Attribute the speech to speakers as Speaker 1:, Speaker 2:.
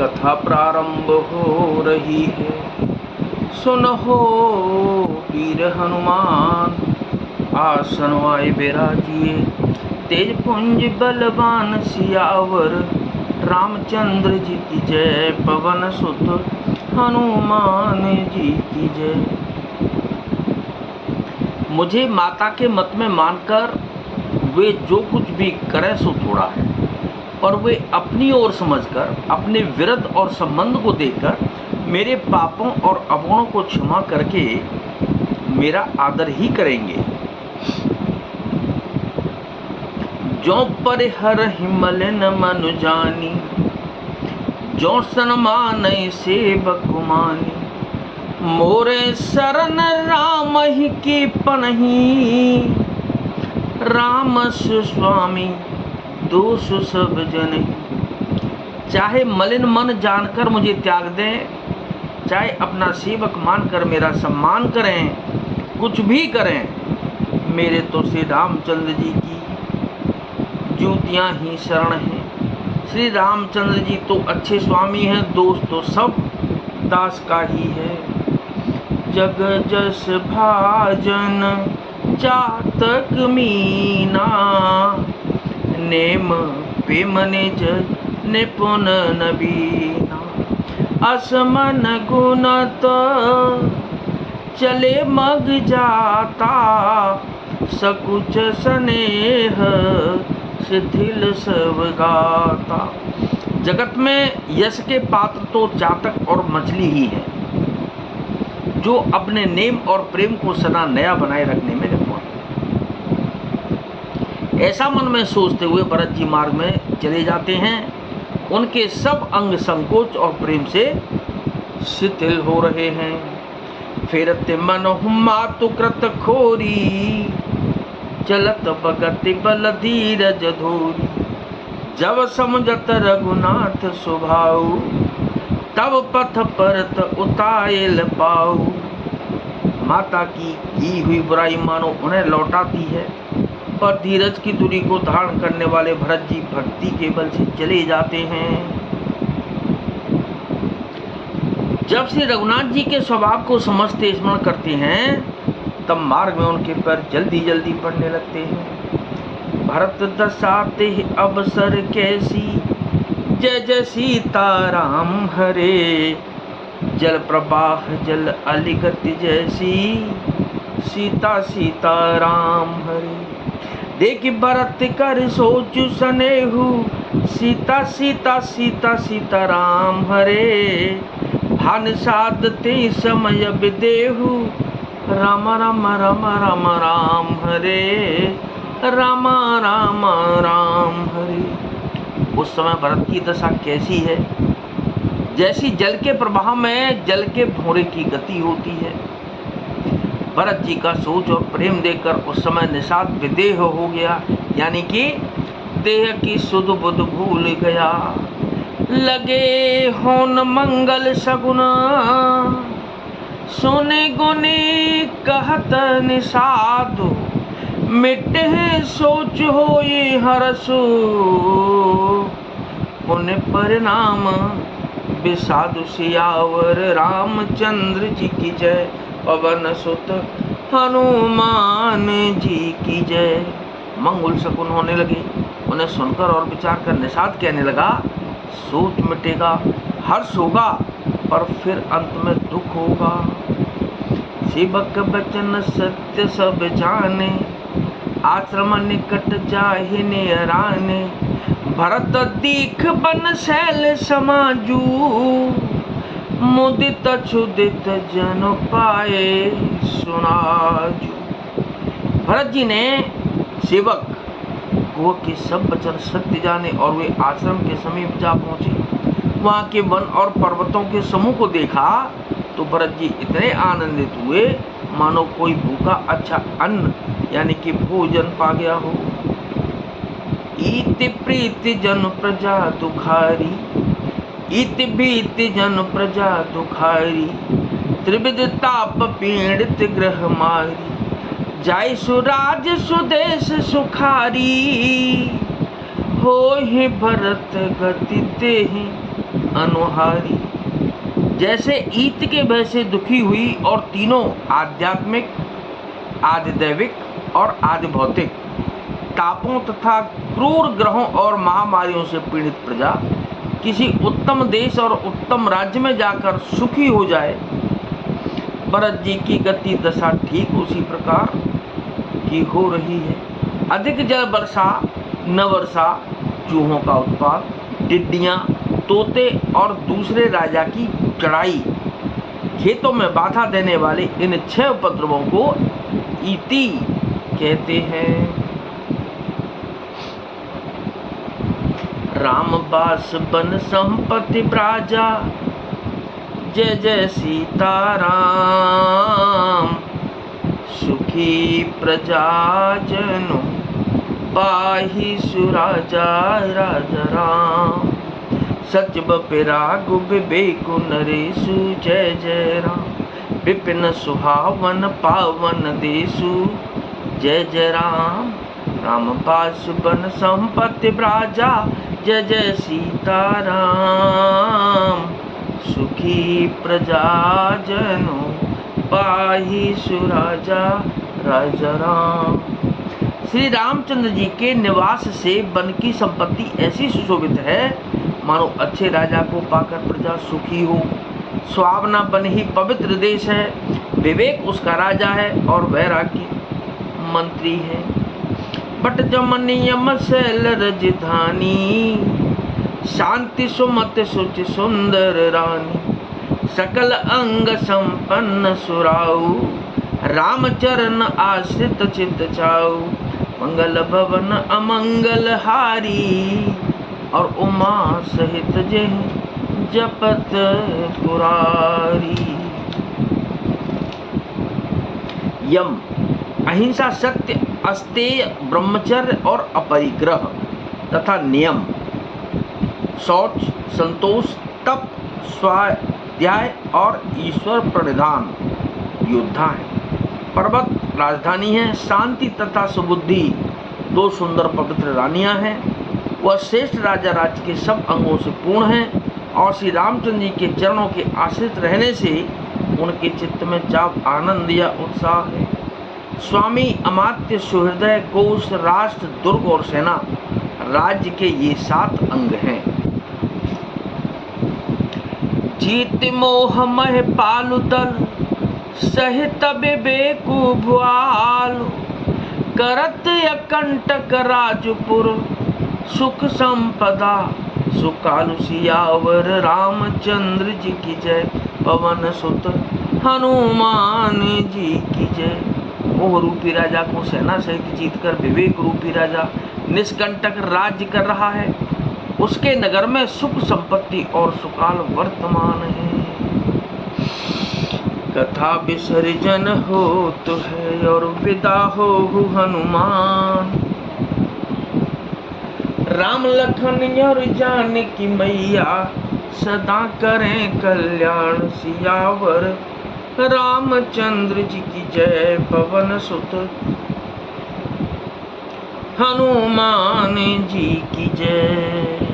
Speaker 1: कथा प्रारंभ हो रही है। सुनहो वीर हनुमान, आसन आए बिराजिए। तेज पुंज बलवान सियावर, रामचंद्र जी की जय। पवन सुत हनुमान जी की जय। मुझे माता के मत में मानकर वे जो कुछ भी करें सो थोड़ा है, और वे अपनी ओर समझकर अपने विरध और संबंध को देखकर मेरे पापों और अवगुणों को क्षमा करके मेरा आदर ही करेंगे। जो परिहर हिमलिन मनु जानी, जो सन्मान सेवक मानी। मोरे शरण राम ही की पनही, राम स्वामी दोष सब जन। चाहे मलिन मन जानकर मुझे त्याग दें, चाहे अपना सेवक मानकर मेरा सम्मान करें, कुछ भी करें, मेरे तो श्री रामचंद्र जी की जूतियाँ ही शरण हैं। श्री रामचंद्र जी तो अच्छे स्वामी हैं, दोष तो सब दास का ही है। जग जस भाजन चातक मीना, नेम प्रेम निज निपुण नबीना। असमन गुणत चले मग जाता, सकुच स्नेह शिथिल सब गाता। जगत में यश के पात्र तो चातक और मछली ही है, जो अपने नेम और प्रेम को सदा नया बनाए रखने में निपुण है। ऐसा मन में सोचते हुए भरत जी मार्ग में चले जाते हैं। उनके सब अंग संकोच और प्रेम से शिथिल हो रहे हैं। फेरते मन मातु कृत खोरी, चलत बगति बल धीरज धोरी। जब समझत रघुनाथ स्वभाव, तब पथ परत उतायल पाऊ। माता की हुई बुराई मानो उन्हें लौटाती है, पर धीरज की दूरी को धारण करने वाले भरत जी भक्ति के बल से चले जाते हैं। जब श्री रघुनाथ जी के स्वभाव को समझते स्मरण करते हैं, तब मार्ग में उनके पैर जल्दी जल्दी पड़ने लगते हैं। भरत दसाते अवसर कैसी, जय जय सीता राम हरे। जल प्रवाह जल अलिगत जैसी, सीता सीता राम हरे। देख भरत कर सोच सनेहु, सीता सीता सीता सीता राम हरे। भान साधते समय विदेहु, राम राम राम राम राम हरे। राम राम राम हरे। उस समय भरत की दशा कैसी है? जैसी जल के प्रवाह में जल के भौरे की गति होती है। भरत जी का सोच और प्रेम देखकर उस समय निषाद विदेह हो गया, यानी कि देह की सुध बुध भूल गया। लगे होन मंगल सगुना, सोने गुने कहत निषाद। मिटे सोच होई हरसु, पुण्य परिणाम विषादु। सियावर रामचंद्र जी की जय। पवन सुत हनुमान जी की जय। मंगल शकुन होने लगे। उन्हें सुनकर और विचार कर निषाद कहने लगा, सोच मिटेगा, हर्ष होगा, पर फिर अंत में दुख होगा। सेवक वचन सत्य सब जाने, आश्रम निकट जाहि निराने। भरत दीख बन शैल समाजू, मुदित क्षुदित जन पाए सुनाजू। भरत जी ने सेवक गुह के सब वचन सत्य जाने और वे आश्रम के समीप जा पहुंचे। वहां के वन और पर्वतों के समूह को देखा तो भरत जी इतने आनंदित हुए मानो कोई भूखा अच्छा अन्न यानी कि भोजन पा गया हो। इति प्रीति जन प्रजा दुखारी, इति भीति जन प्रजा दुखारी। त्रिविध ताप पीड़ित ग्रह मारी, जाय सुराज सुदेश सुखारी। हो ही भरत गति देहि अनुहारी। जैसे ईत के भय से दुखी हुई और तीनों आध्यात्मिक, आदि दैविक और आदि भौतिक तापों तथा क्रूर ग्रहों और महामारियों से पीड़ित प्रजा किसी उत्तम देश और उत्तम राज्य में जाकर सुखी हो जाए, भरत जी की गति दशा ठीक उसी प्रकार की हो रही है। अधिक जल वर्षा, न वर्षा, चूहों का उत्पात, टिड्डियां, तोते और दूसरे राजा की चढ़ाई, खेतों में बाधा देने वाले इन 6 उपद्रवों को ईति कहते हैं। रामबास बन संपत्ति ब्राजा, जय जय सीताराम। सुखी प्रजा जनु पाहि सुराजा राजा राम। सच बपिरागु विवेकु नरेशु, जय जय राम। विपिन सुहावन पावन देशु, जय जय राम। रामपास बन संपत्ति ब्राजा, जय जय सीताराम। सुखी प्रजा जनु पाहि सुराजा राजा राम। श्री रामचंद्र जी के निवास से वन की संपत्ति ऐसी सुशोभित है मानो अच्छे राजा को पाकर प्रजा सुखी हो। सुहावना वन ही पवित्र देश है, विवेक उसका राजा है और वैराग्य मंत्री है। बट जमनियम शैल रजधानी, शांति सुमत सुच सुंदर रानी। सकल अंग संपन्न सुराऊ, रामचरण आश्रित चित चाऊ। मंगल भवन अमंगल हारी, और उमा सहित जय जपत पुरारी। यम अहिंसा, सत्य, अस्तेय, ब्रह्मचर्य और अपरिग्रह तथा नियम, शौच, संतोष, तप, स्वाध्याय और ईश्वर प्रणिधान योद्धा है। पर्वत राजधानी है, शांति तथा सुबुद्धि 2 सुंदर पवित्र रानियां हैं। वह श्रेष्ठ राजा राज्य के सब अंगों से पूर्ण है और श्री रामचंद्र जी के चरणों के आश्रित रहने से उनके चित्त में चाव, आनंद या उत्साह है। स्वामी, अमात्य, सुहृदय, कोश, राष्ट्र, दुर्ग और सेना राज्य के ये 7 अंग हैं। जीत मोह मह पालु दल, सहित विवेकु भुआलु। करत अकंटक राजपुर, सुख संपदा सुकालु। सियावर रामचंद्र जी की जय, पवन सुत हनुमान जी की जय। मोह रूपी राजा को सेना सहित जीतकर विवेक रूपी राजा निष्कंटक राज्य कर रहा है। उसके नगर में सुख संपत्ति और सुकाल वर्तमान है। कथा विसर्जन हो तो है और विदा हो हनुमान। राम लखन और जानकी मैया, सदा करें कल्याण। सियावर रामचंद्र जी की जय, पवन सुत हनुमान जी की जय।